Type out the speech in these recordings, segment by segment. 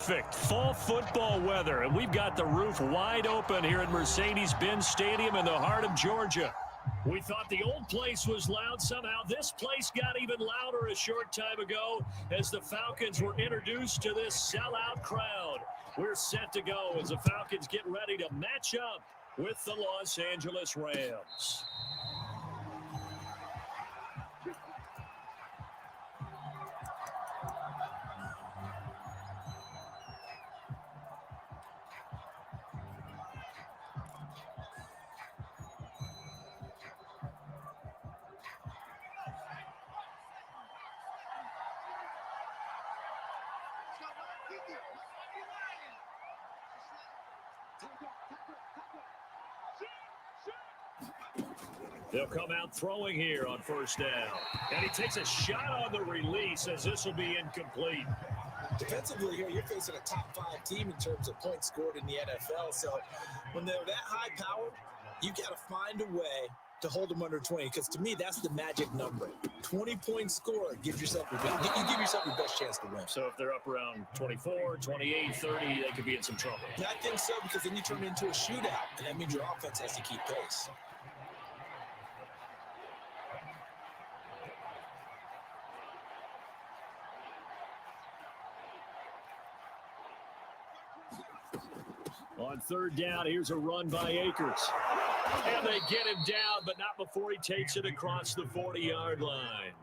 Perfect fall football weather, and we've got the roof wide open here at Mercedes-Benz Stadium in the heart of Georgia. We thought the old place was loud. Somehow this place got even louder a short time ago as the Falcons were introduced to this sellout crowd. We're set to go as the Falcons get ready to match up with the Los Angeles Rams. They'll come out throwing here on first down. And he takes a shot on the release as this will be incomplete. Defensively here, you're facing a top 5 team in terms of points scored in the NFL. So when they're that high powered, you got to find a way to hold them under 20. Because to me, that's the magic number. 20-point score gives yourself your best chance to win. So if they're up around 24, 28, 30, they could be in some trouble. And I think so, because then you turn it into a shootout, and that means your offense has to keep pace. On third down, here's a run by Akers. And they get him down, but not before he takes it across the 40-yard line.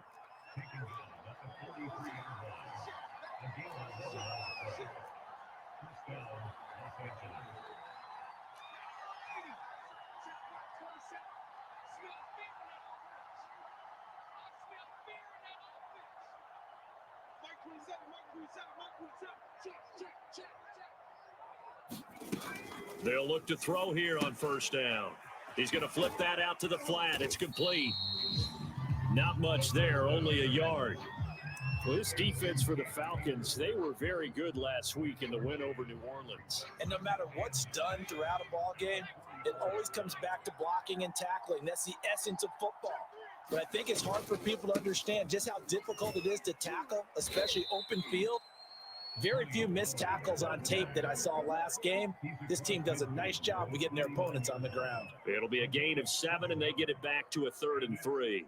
They'll look to throw here on first down. He's going to flip that out to the flat. It's complete. Not much there, only a yard. Well, this defense for the Falcons, they were very good last week in the win over New Orleans. And no matter what's done throughout a ball game, it always comes back to blocking and tackling. That's the essence of football. But I think it's hard for people to understand just how difficult it is to tackle, especially open field. Very few missed tackles on tape that I saw last game. This team does a nice job of getting their opponents on the ground. It'll be a gain of 7, and they get it back to a 3rd and 3.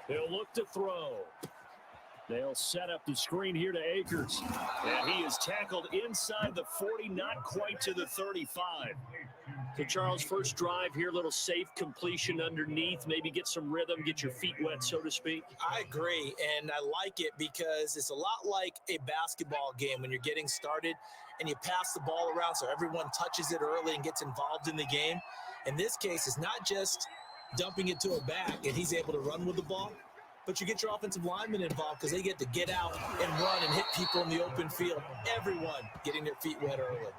They'll look to throw. They'll set up the screen here to Akers. And he is tackled inside the 40, not quite to the 35. So, Charles, first drive here, little safe completion underneath. Maybe get some rhythm, get your feet wet, so to speak. I agree, and I like it because it's a lot like a basketball game when you're getting started and you pass the ball around so everyone touches it early and gets involved in the game. In this case, it's not just dumping it to a back and he's able to run with the ball, but you get your offensive linemen involved because they get to get out and run and hit people in the open field. Everyone getting their feet wet early.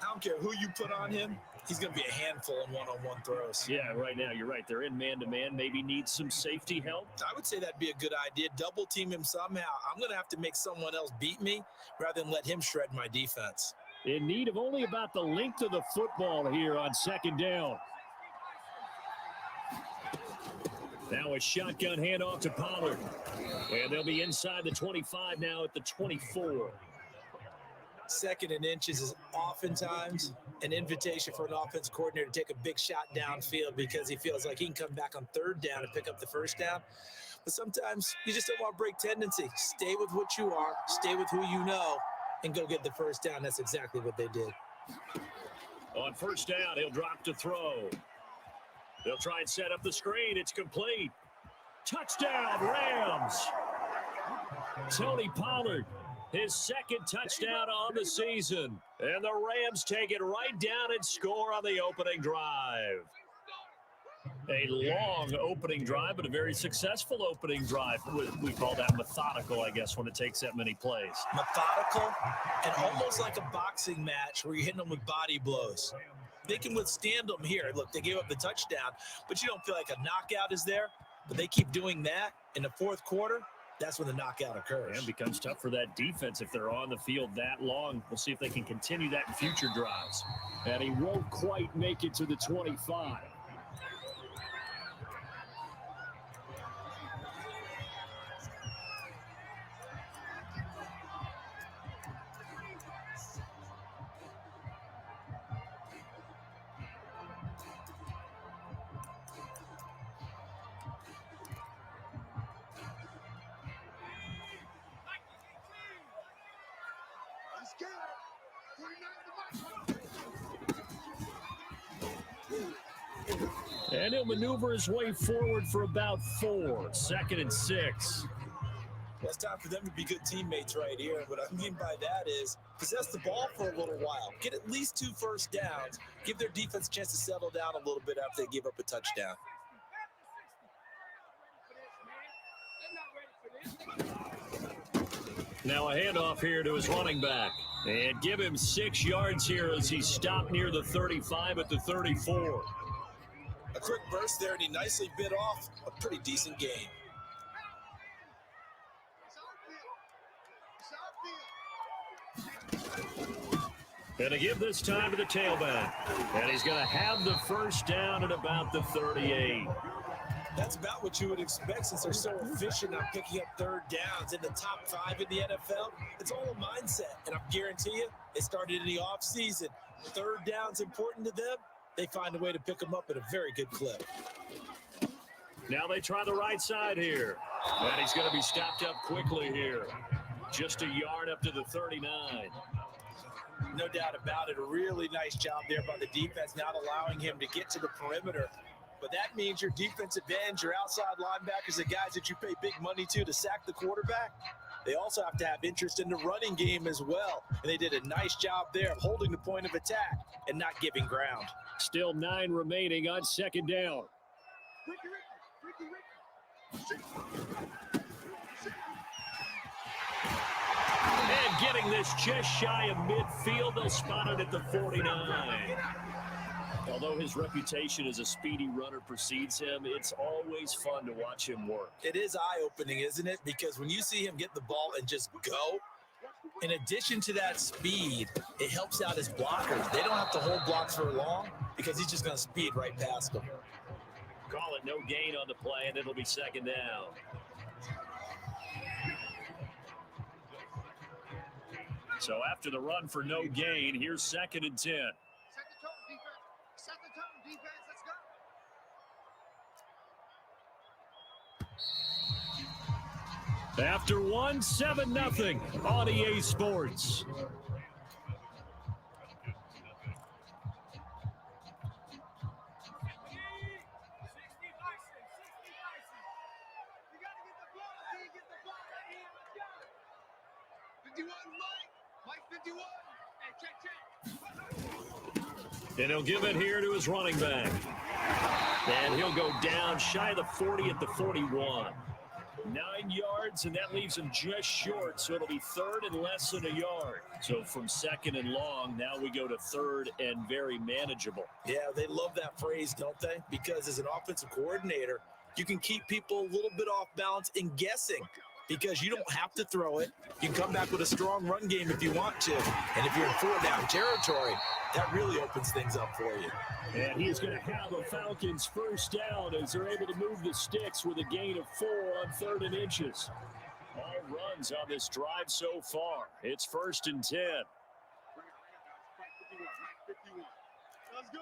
I don't care who you put on him, he's going to be a handful in one-on-one throws. Yeah, right now, you're right. They're in man-to-man, maybe need some safety help. I would say that'd be a good idea. Double team him somehow. I'm going to have to make someone else beat me rather than let him shred my defense. In need of only about the length of the football here on second down. Now a shotgun handoff to Pollard. And they'll be inside the 25 now at the 24. 2nd and inches is oftentimes an invitation for an offense coordinator to take a big shot downfield because he feels like he can come back on 3rd down and pick up the 1st down. But sometimes you just don't want to break tendency. Stay with what you are, stay with who you know, and go get the 1st down. That's exactly what they did. On 1st down, he'll drop to throw. They'll try and set up the screen. It's complete. Touchdown, Rams. Tony Pollard, his 2nd touchdown on the season. And the Rams take it right down and score on the opening drive. A long opening drive, but a very successful opening drive. We call that methodical, I guess, when it takes that many plays. Methodical and almost like a boxing match where you're hitting them with body blows. They can withstand them here. Look, they gave up the touchdown, but you don't feel like a knockout is there. But they keep doing that in the fourth quarter. That's when the knockout occurs. And it becomes tough for that defense if they're on the field that long. We'll see if they can continue that in future drives. And he won't quite make it to the 25. And he'll maneuver his way forward for about 4. 2nd and 6. It's time for them to be good teammates right here. What I mean by that is possess the ball for a little while. Get at least 2 first downs. Give their defense a chance to settle down a little bit after they give up a touchdown. Now a handoff here to his running back. And give him 6 yards here as he stopped near the 35 at the 34. A quick burst there, and he nicely bit off a pretty decent gain. Going to give this time to the tailback. And he's going to have the first down at about the 38. That's about what you would expect since they're so efficient on picking up third downs in the top 5 in the NFL. It's all a mindset, and I guarantee you, it started in the offseason. Third down's important to them. They find a way to pick them up at a very good clip. Now they try the right side here. And he's going to be stopped up quickly here. Just a yard up to the 39. No doubt about it. A really nice job there by the defense, not allowing him to get to the perimeter. But that means your defensive ends, your outside linebackers, the guys that you pay big money to sack the quarterback, they also have to have interest in the running game as well. And they did a nice job there of holding the point of attack and not giving ground. Still 9 remaining on 2nd down. And getting this just shy of midfield, they'll spot it at the 49. Although his reputation as a speedy runner precedes him, it's always fun to watch him work. It is eye-opening, isn't it? Because when you see him get the ball and just go, in addition to that speed, it helps out his blockers. They don't have to hold blocks for long because he's just going to speed right past them. Call it no gain on the play, and it'll be 2nd down. So after the run for no gain, here's 2nd and 10. After 1, 7-0 on EA Sports. And he'll give it here to his running back. And he'll go down shy of the 40 at the 41. 9 yards, and that leaves him just short, so it'll be 3rd and less than a yard. So from 2nd and long, now we go to 3rd and very manageable. Yeah, they love that phrase, don't they? Because as an offensive coordinator, you can keep people a little bit off balance and guessing because you don't have to throw it. You can come back with a strong run game if you want to. And if you're in 4-down territory, that really opens things up for you. And he's going to have a Falcons first down as they're able to move the sticks with a gain of 4 on 3rd and inches. All runs on this drive so far. It's 1st and 10. Let's go.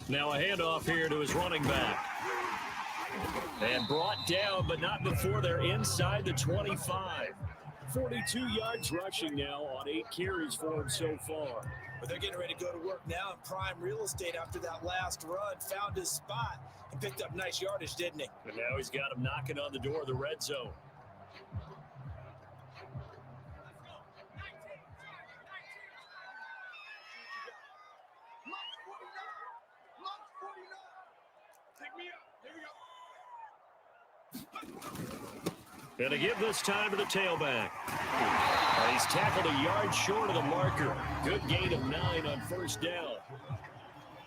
Now a handoff here to his running back. And brought down, but not before they're inside the 25. 42 yards rushing now on 8 carries for him so far. But they're getting ready to go to work now in prime real estate after that last run. Found his spot and picked up nice yardage, didn't he? And now he's got him knocking on the door of the red zone. And to give this time to the tailback. He's tackled a yard short of the marker. Good gain of 9 on first down.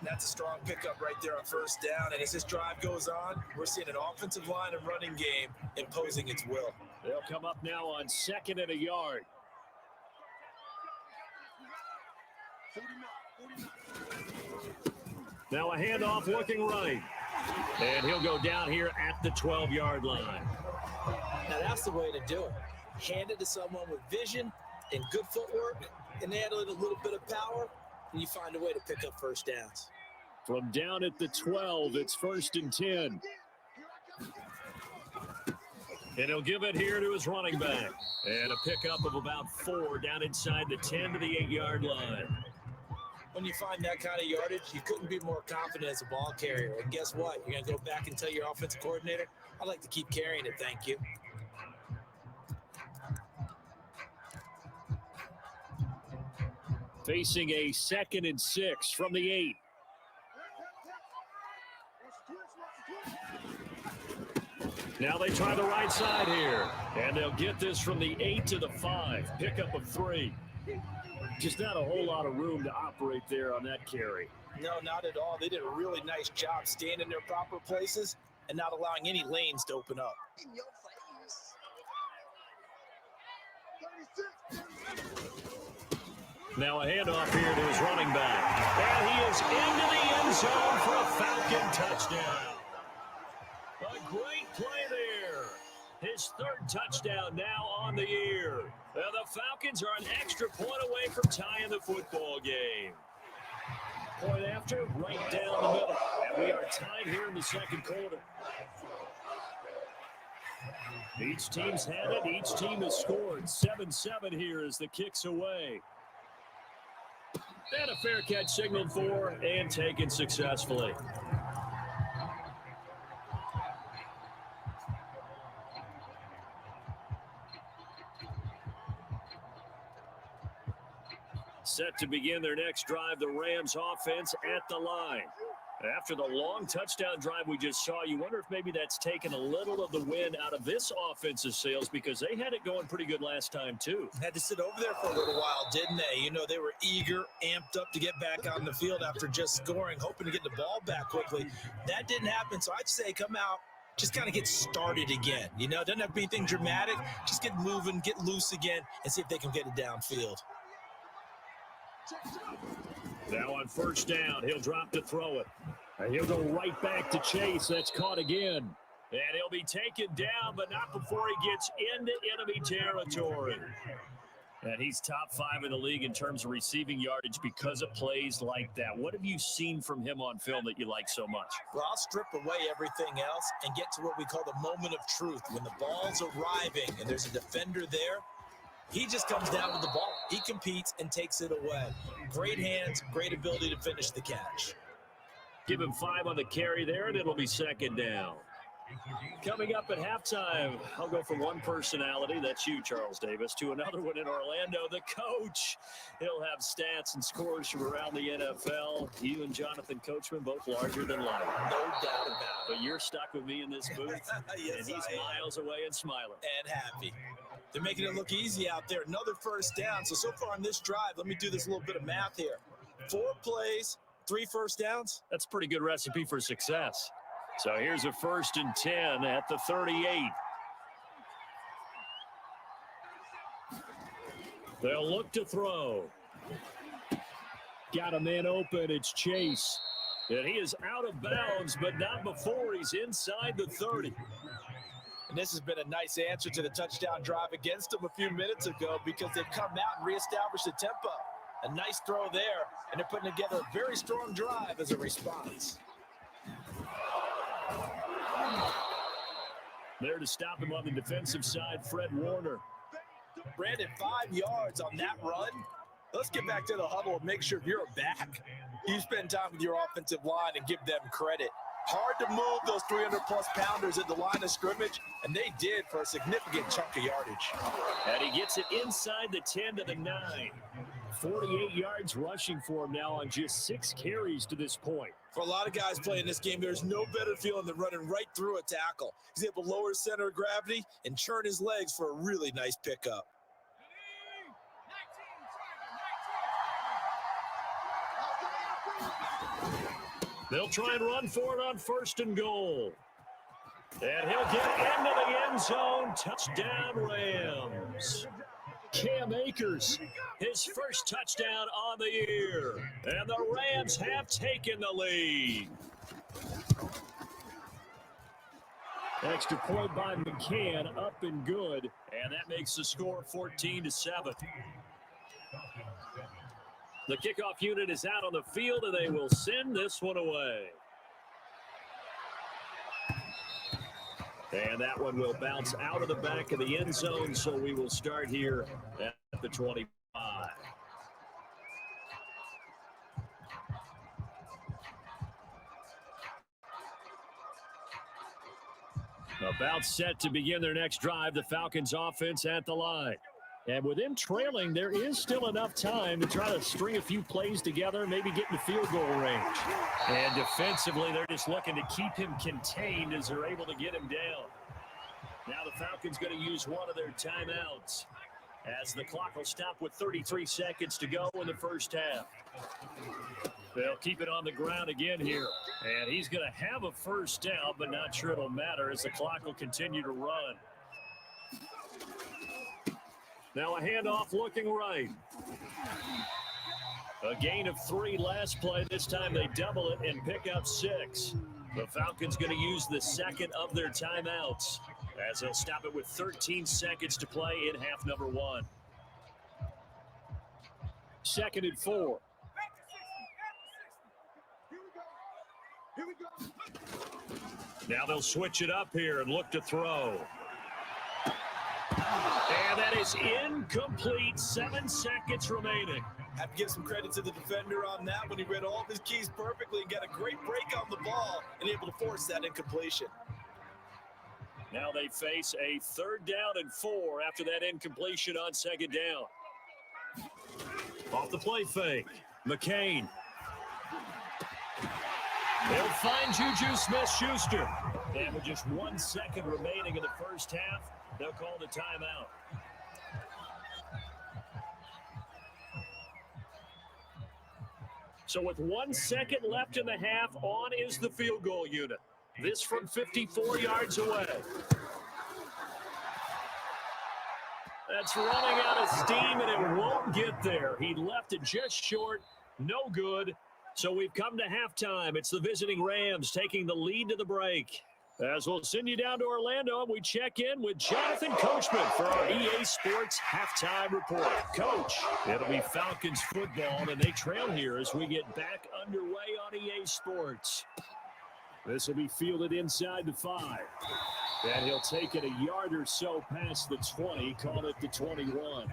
That's a strong pickup right there on first down. And as this drive goes on, we're seeing an offensive line and running game imposing its will. They'll come up now on 2nd and a yard. Now a handoff looking right. And he'll go down here at the 12-yard line. Now that's the way to do it. Hand it to someone with vision and good footwork, and add a little bit of power, and you find a way to pick up first downs. From down at the 12, it's 1st and 10. And he'll give it here to his running back. And a pickup of about 4 down inside the 10 to the 8-yard line. When you find that kind of yardage, you couldn't be more confident as a ball carrier. And guess what? You're going to go back and tell your offensive coordinator, I'd like to keep carrying it, thank you. Facing a 2nd and 6 from the 8. Now they try the right side here. And they'll get this from the 8 to the 5. Pickup of 3. Just not a whole lot of room to operate there on that carry. No, not at all. They did a really nice job staying in their proper places and not allowing any lanes to open up. In your face. 36. Now a handoff here to his running back. And he is into the end zone for a Falcon touchdown. A great play there. His 3rd touchdown now on the year. Well, the Falcons are an extra point away from tying the football game. Point after, right down the middle. And we are tied here in the 2nd quarter. Each team's had it. Each team has scored. 7-7 here as the kick's away. And a fair catch signaled for and taken successfully. Set to begin their next drive, the Rams offense at the line. After the long touchdown drive we just saw, you wonder if maybe that's taken a little of the wind out of this offensive sails because they had it going pretty good last time too. Had to sit over there for a little while, didn't they? You know, they were eager, amped up to get back on the field after just scoring, hoping to get the ball back quickly. That didn't happen, so I'd say come out, just kind of get started again. You know, doesn't have to be anything dramatic. Just get moving, get loose again, and see if they can get it downfield. Now on first down, he'll drop to throw it. And he'll go right back to Chase. That's caught again. And he'll be taken down, but not before he gets into enemy territory. And he's top 5 in the league in terms of receiving yardage because of plays like that. What have you seen from him on film that you like so much? Well, I'll strip away everything else and get to what we call the moment of truth. When the ball's arriving and there's a defender there, he just comes down with the ball. He competes and takes it away. Great hands, great ability to finish the catch. Give him 5 on the carry there, and it'll be 2nd down. Coming up at halftime, I'll go from one personality, that's you, Charles Davis, to another one in Orlando, the coach. He'll have stats and scores from around the NFL. You and Jonathan Coachman, both larger than life. No doubt about it. But you're stuck with me in this booth, Yes, and he's miles away and smiling. And happy. They're making it look easy out there. Another first down. So far on this drive, let me do this little bit of math here. 4 plays, 3 first downs. That's a pretty good recipe for success. So here's a 1st and 10 at the 38. They'll look to throw. Got a man open. It's Chase. And he is out of bounds, but not before he's inside the 30. And this has been a nice answer to the touchdown drive against them a few minutes ago because they've come out and reestablished the tempo. A nice throw there, and they're putting together a very strong drive as a response. There to stop him on the defensive side, Fred Warner. Brandon, 5 yards on that run. Let's get back to the huddle and make sure you're back. You spend time with your offensive line and give them credit. Hard to move those 300-plus pounders at the line of scrimmage, and they did for a significant chunk of yardage. And he gets it inside the 10 to the 9. 48 yards rushing for him now on just 6 carries to this point. For a lot of guys playing this game, there's no better feeling than running right through a tackle. He's able to lower his center of gravity and churn his legs for a really nice pickup. They'll try and run for it on 1st and goal. And he'll get into the end zone. Touchdown, Rams. Cam Akers, his first touchdown on the year. And the Rams have taken the lead. Extra point by McCann, up and good. And that makes the score 14-7. The kickoff unit is out on the field, and they will send this one away. And that one will bounce out of the back of the end zone, so we will start here at the 25. About set to begin their next drive, the Falcons offense at the line. And with them trailing, there is still enough time to try to string a few plays together, maybe get in the field goal range. And defensively, they're just looking to keep him contained as they're able to get him down. Now the Falcons going to use one of their timeouts as the clock will stop with 33 seconds to go in the first half. They'll keep it on the ground again here. And he's going to have a first down, but not sure it'll matter as the clock will continue to run. Now a handoff looking right. A gain of 3 last play. This time they double it and pick up 6. The Falcons going to use the second of their timeouts as they'll stop it with 13 seconds to play in half number 1. 2nd and 4. Now they'll switch it up here and look to throw. And that is incomplete. 7 seconds remaining. Have to give some credit to the defender on that when he read all of his keys perfectly and got a great break on the ball and able to force that incompletion. Now they face a 3rd down and 4 after that incompletion on 2nd down. Off the play fake, McCain. They'll find Juju Smith-Schuster. And with just 1 second remaining in the first half, they'll call the timeout. So with 1 second left in the half, on is the field goal unit. This from 54 yards away. That's running out of steam, and it won't get there. He left it just short. No good. So we've come to halftime. It's the visiting Rams taking the lead to the break. As we'll send you down to Orlando, and we check in with Jonathan Coachman for our EA Sports Halftime Report. Coach, it'll be Falcons football, and they trail here as we get back underway on EA Sports. This will be fielded inside the 5. And he'll take it a yard or so past the 20, call it the 21.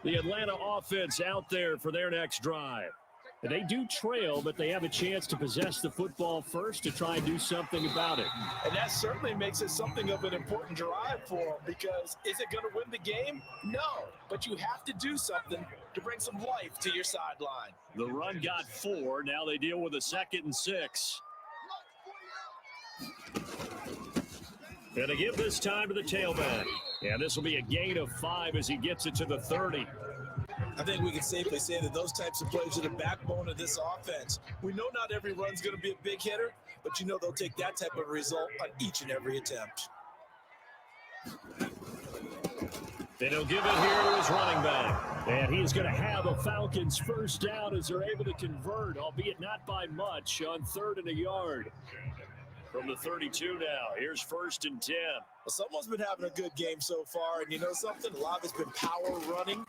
The Atlanta offense out there for their next drive. And they do trail, but they have a chance to possess the football first to try and do something about it. And that certainly makes it something of an important drive for them, because is it going to win the game? No, but you have to do something to bring some life to your sideline. The run got 4. Now they deal with a 2nd and 6. And they give this time to the tailback. And this will be a gain of 5 as he gets it to the 30. I think we can safely say that those types of plays are the backbone of this offense. We know not every run's going to be a big hitter, but you know they'll take that type of result on each and every attempt. Then he'll give it here to his running back. And he's going to have a Falcons first down as they're able to convert, albeit not by much, on 3rd and a yard. From the 32 now, here's 1st and 10. Well, someone's been having a good game so far, and you know something? A lot of it's been power running.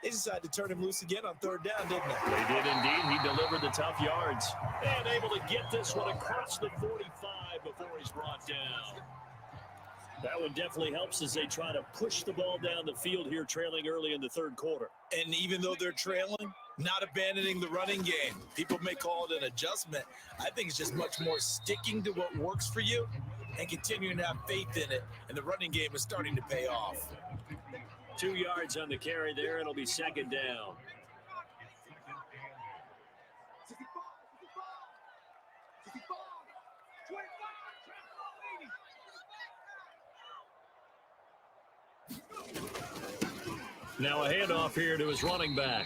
They decided to turn him loose again on third down, didn't they? They did indeed. He delivered the tough yards and able to get this one across the 45 before he's brought down. That one definitely helps as they try to push the ball down the field here, trailing early in the third quarter. And even though they're trailing, not abandoning the running game. People may call it an adjustment. I think it's just much more sticking to what works for you and continuing to have faith in it. And the running game is starting to pay off. 2 yards on the carry there. It'll be second down. Now a handoff here to his running back.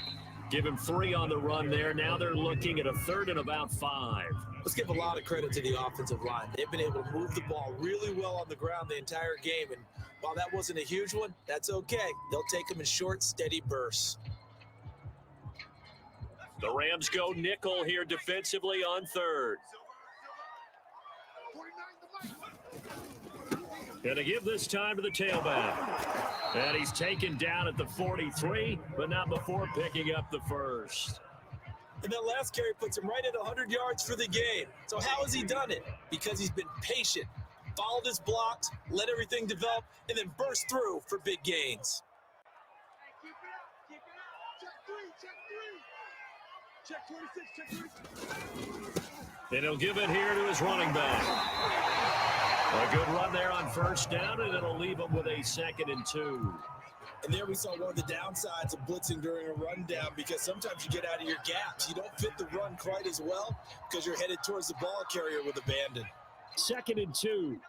Give him 3 on the run there. Now they're looking at a third and about 5. Let's give a lot of credit to the offensive line. They've been able to move the ball really well on the ground the entire game. And while that wasn't a huge one, that's okay. They'll take them in short, steady bursts. The Rams go nickel here defensively on third. Gonna give this time to the tailback. And he's taken down at the 43, but not before picking up the first. And that last carry puts him right at 100 yards for the game. So how has he done it? Because he's been patient, followed his blocks, let everything develop, and then burst through for big gains. Check 26, check 26. And he'll give it here to his running back. A good run there on first down, and it'll leave him with a 2nd and 2. And there we saw one of the downsides of blitzing during a rundown, because sometimes you get out of your gaps. You don't fit the run quite as well because you're headed towards the ball carrier with abandon. 2nd and 2.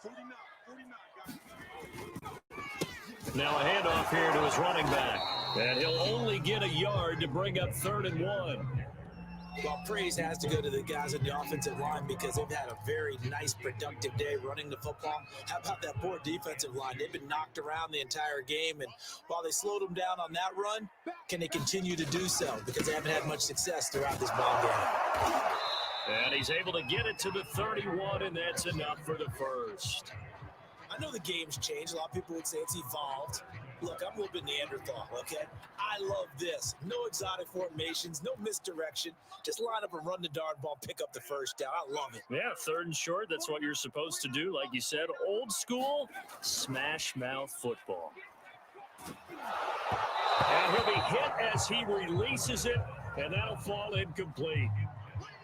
49, Now a handoff here to his running back. And he'll only get a yard to bring up 3rd and 1. Well, praise has to go to the guys in the offensive line because they've had a very nice, productive day running the football. How about that poor defensive line? They've been knocked around the entire game, and while they slowed them down on that run, can they continue to do so? Because they haven't had much success throughout this ball game. And he's able to get it to the 31, and that's enough for the first. I know the game's changed. A lot of people would say it's evolved. Look, I'm a little bit Neanderthal, okay? I love this. No exotic formations, no misdirection. Just line up and run the darn ball, pick up the first down. I love it. Yeah, 3rd and short. That's what you're supposed to do. Like you said, old school, smash mouth football. And he'll be hit as he releases it, and that'll fall incomplete.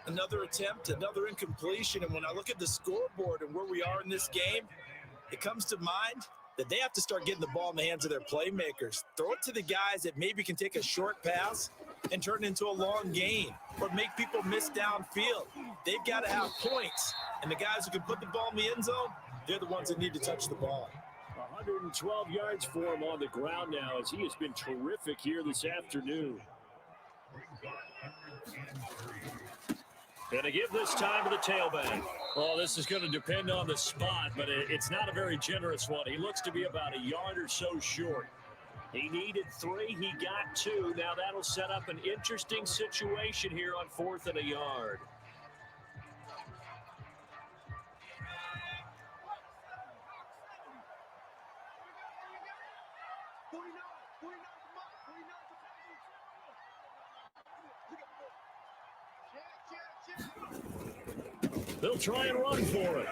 Another attempt, another incompletion. And when I look at the scoreboard and where we are in this game, it comes to mind that they have to start getting the ball in the hands of their playmakers. Throw it to the guys that maybe can take a short pass and turn it into a long gain or make people miss downfield. They've got to have points. And the guys who can put the ball in the end zone, they're the ones that need to touch the ball. 112 yards for him on the ground now as he has been terrific here this afternoon. Gonna give this time to the tailback. Well, this is going to depend on the spot, but it's not a very generous one. He looks to be about a yard or so short. He needed 3. He got 2. Now that'll set up an interesting situation here on 4th and a yard. They'll try and run for it.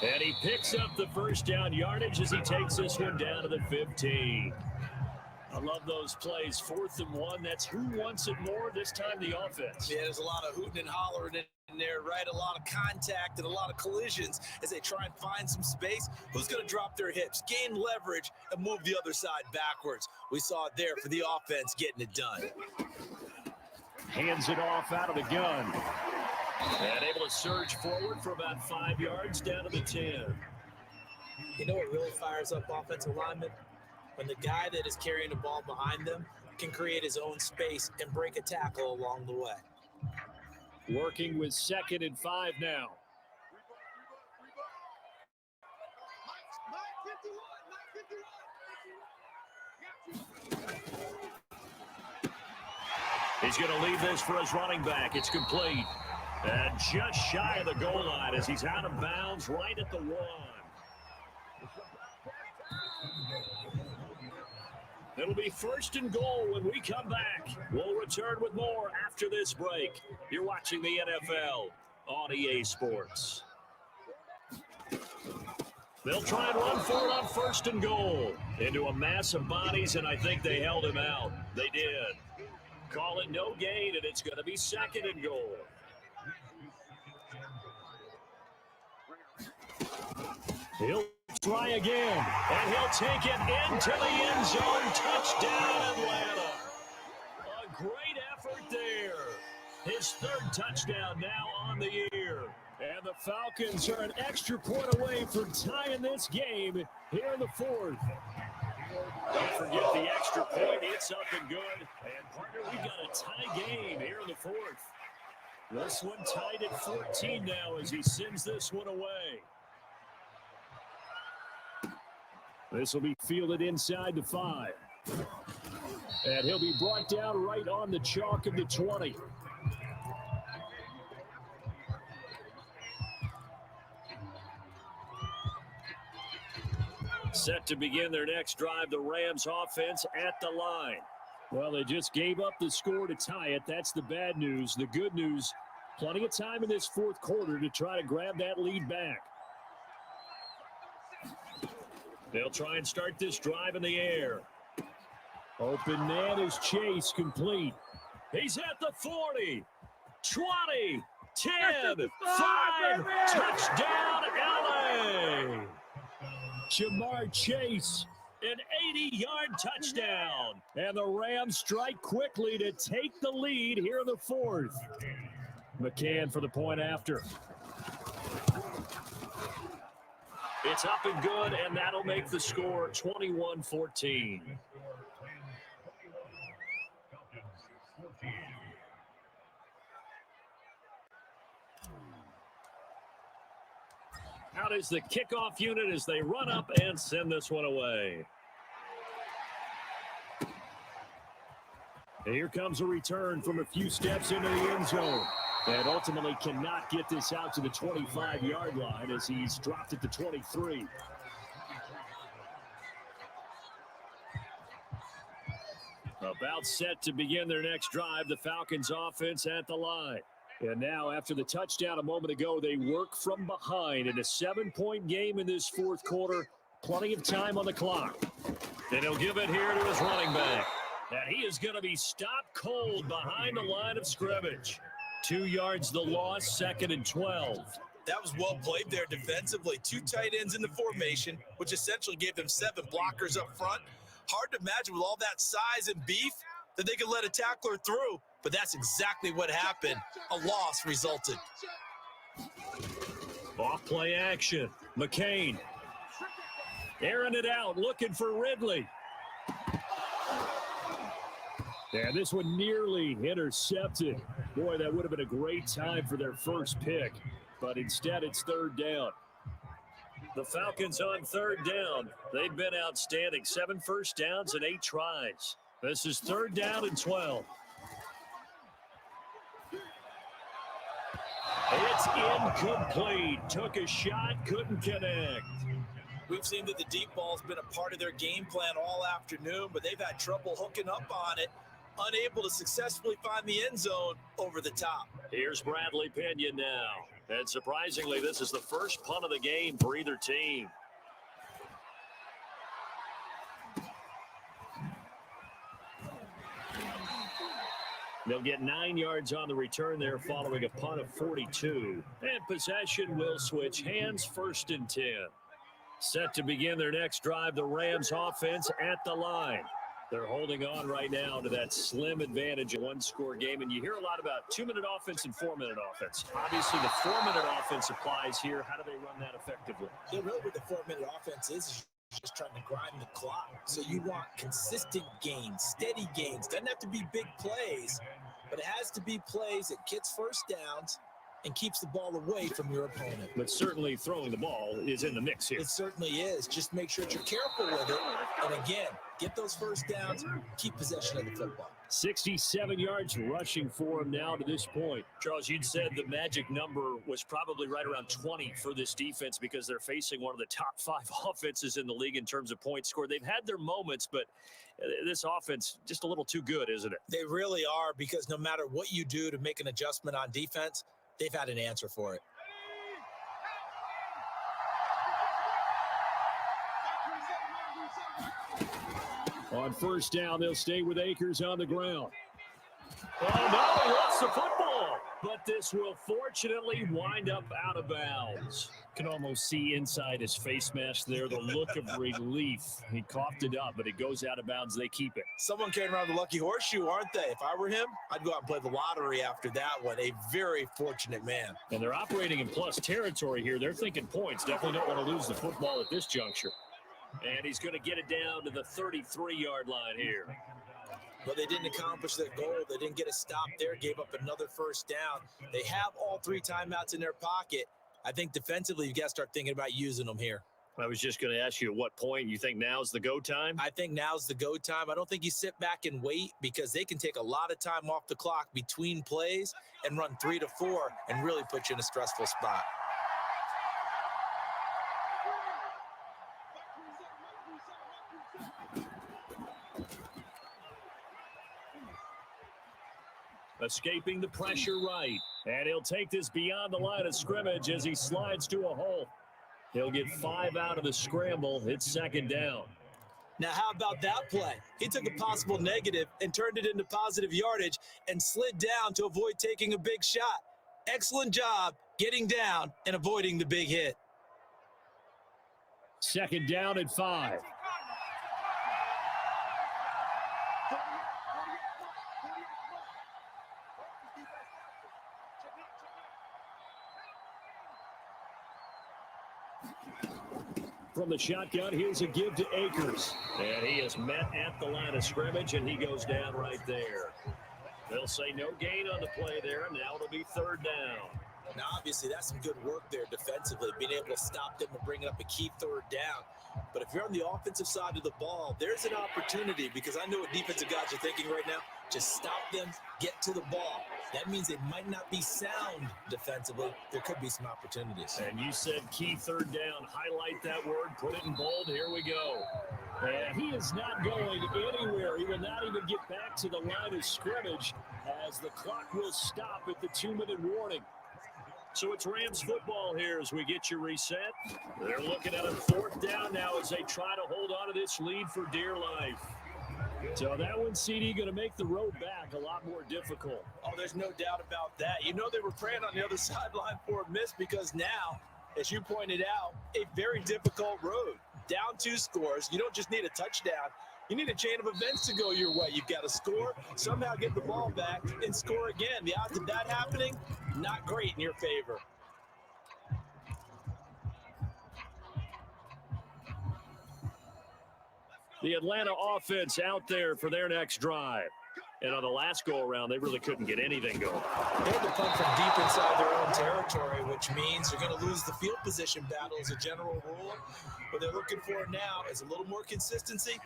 And he picks up the first down yardage as he takes this one down to the 15. I love those plays. 4th and 1. That's who wants it more, this time the offense. Yeah, there's a lot of hooting and hollering in there, right? A lot of contact and a lot of collisions as they try and find some space. Who's going to drop their hips, gain leverage, and move the other side backwards? We saw it there for the offense getting it done. Hands it off out of the gun. And able to surge forward for about 5 yards down to the 10. You know what really fires up offensive linemen? When the guy that is carrying the ball behind them can create his own space and break a tackle along the way. Working with 2nd and 5 now. He's going to leave this for his running back. It's complete. And just shy of the goal line as he's out of bounds right at the 1. It'll be first and goal when we come back. We'll return with more after this break. You're watching the NFL on EA Sports. They'll try and run for it on first and goal. Into a mass of bodies, and I think they held him out. They did. Call it no gain, and it's going to be second and goal. He'll try again, and he'll take it into the end zone. Touchdown, Atlanta. A great effort there. His third touchdown now on the year. And the Falcons are an extra point away from tying this game here in the fourth. Don't forget the extra point. It's up and good. And, partner, we've got a tie game here in the fourth. This one tied at 14 now as he sends this one away. This will be fielded inside the 5. And he'll be brought down right on the chalk of the 20. Set to begin their next drive, the Rams offense at the line. Well, they just gave up the score to tie it. That's the bad news. The good news, plenty of time in this fourth quarter to try to grab that lead back. They'll try and start this drive in the air. Open man is Chase, complete. He's at the 40, 20, 10, 5, touchdown LA. Jamar Chase, an 80-yard touchdown. And the Rams strike quickly to take the lead here in the fourth. McCann for the point after. It's up and good, and that'll make the score 21-14. Out is the kickoff unit as they run up and send this one away. And here comes a return from a few steps into the end zone. And ultimately cannot get this out to the 25-yard line as he's dropped it to 23. About set to begin their next drive, the Falcons offense at the line. And now after the touchdown a moment ago, they work from behind in a 7-point game in this fourth quarter. Plenty of time on the clock. And he'll give it here to his running back. And he is going to be stopped cold behind the line of scrimmage. 2 yards the loss, second and 12. That was well played there defensively. 2 tight ends in the formation, which essentially gave them 7 blockers up front. Hard to imagine with all that size and beef that they could let a tackler through, but that's exactly what happened. A loss resulted. Off play action. McCain airing it out, looking for Ridley. And this one nearly intercepted. Boy, that would have been a great time for their first pick, but instead it's third down. The Falcons on third down. They've been outstanding. 7 first downs and 8 tries. This is third down and 12. It's incomplete. Took a shot, couldn't connect. We've seen that the deep ball's been a part of their game plan all afternoon, but they've had trouble hooking up on it. Unable to successfully find the end zone over the top. Here's Bradley Pinion now. And surprisingly, this is the first punt of the game for either team. They'll get 9 yards on the return there following a punt of 42. And possession will switch hands, first and 10. Set to begin their next drive, the Rams offense at the line. They're holding on right now to that slim advantage in one-score game. And you hear a lot about 2-minute offense and 4-minute offense. Obviously, the 4-minute offense applies here. How do they run that effectively? Yeah, really what the 4-minute offense is just trying to grind the clock. So you want consistent gains, steady gains. Doesn't have to be big plays, but it has to be plays that gets first downs and keeps the ball away from your opponent. But certainly throwing the ball is in the mix here. It certainly is. Just make sure that you're careful with it. And again, get those first downs, keep possession of the football. 67 yards rushing for him now to this point. Charles, you'd said the magic number was probably right around 20 for this defense because they're facing one of the top 5 offenses in the league in terms of points scored. They've had their moments, but this offense just a little too good, isn't it? They really are, because no matter what you do to make an adjustment on defense, they've had an answer for it. On first down, they'll stay with Akers on the ground. Oh, no, he lost the football. But this will fortunately wind up out of bounds. Can almost see inside his face mask there the look of relief. He coughed it up, but it goes out of bounds. They keep it. Someone came around the lucky horseshoe, aren't they? If I were him, I'd go out and play the lottery after that one. A very fortunate man. And they're operating in plus territory here. They're thinking points. Definitely don't want to lose the football at this juncture. And he's going to get it down to the 33-yard line here. But they didn't accomplish their goal. They didn't get a stop there, gave up another first down. They have all 3 timeouts in their pocket. I think defensively, you got to start thinking about using them here. I was just going to ask you at what point you think now's the go time? I think now's the go time. I don't think you sit back and wait, because they can take a lot of time off the clock between plays and run 3 to 4 and really put you in a stressful spot. Escaping the pressure right. And he'll take this beyond the line of scrimmage as he slides to a hole. He'll get 5 out of the scramble. It's second down. Now, how about that play? He took a possible negative and turned it into positive yardage and slid down to avoid taking a big shot. Excellent job getting down and avoiding the big hit. Second down and 5. From the shotgun, here's a give to Akers. And he is met at the line of scrimmage, and he goes down right there. They'll say no gain on the play there. Now it'll be third down. Now, obviously, that's some good work there defensively, being able to stop them and bring up a key third down. But if you're on the offensive side of the ball, there's an opportunity, because I know what defensive guys are thinking right now. Just stop them, get to the ball. That means they might not be sound defensively. There could be some opportunities. And you said key third down. Highlight that word. Put it in bold. Here we go. And he is not going anywhere. He will not even get back to the line of scrimmage, as the clock will stop at the 2-minute warning. So it's Rams football here as we get you reset. They're looking at a fourth down now as they try to hold on to this lead for dear life. So that one, CD, going to make the road back a lot more difficult. Oh, there's no doubt about that. You know they were praying on the other sideline for a miss, because now, as you pointed out, a very difficult road. Down 2 scores. You don't just need a touchdown. You need a chain of events to go your way. You've got to score, somehow get the ball back, and score again. The odds of that happening, not great in your favor. The Atlanta offense out there for their next drive. And on the last go-around, they really couldn't get anything going. They had to punt from deep inside their own territory, which means they're going to lose the field position battle as a general rule. What they're looking for now is a little more consistency,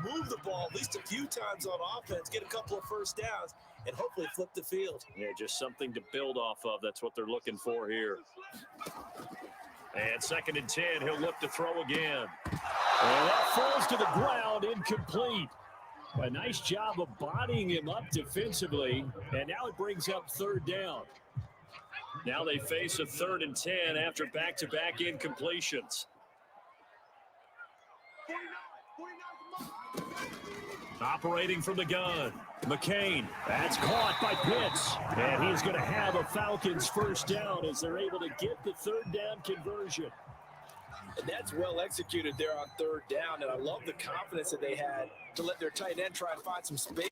move the ball at least a few times on offense, get a couple of first downs, and hopefully flip the field. Yeah, just something to build off of. That's what they're looking for here. And second and 10, he'll look to throw again. And that falls to the ground, incomplete. A nice job of bodying him up defensively, and now it brings up third down. Now they face a 3rd and 10 after back-to-back incompletions. Operating from the gun, McCain. That's caught by Pitts. And he's going to have a Falcons first down as they're able to get the third down conversion. And that's well executed there on third down. And I love the confidence that they had to let their tight end try and find some space.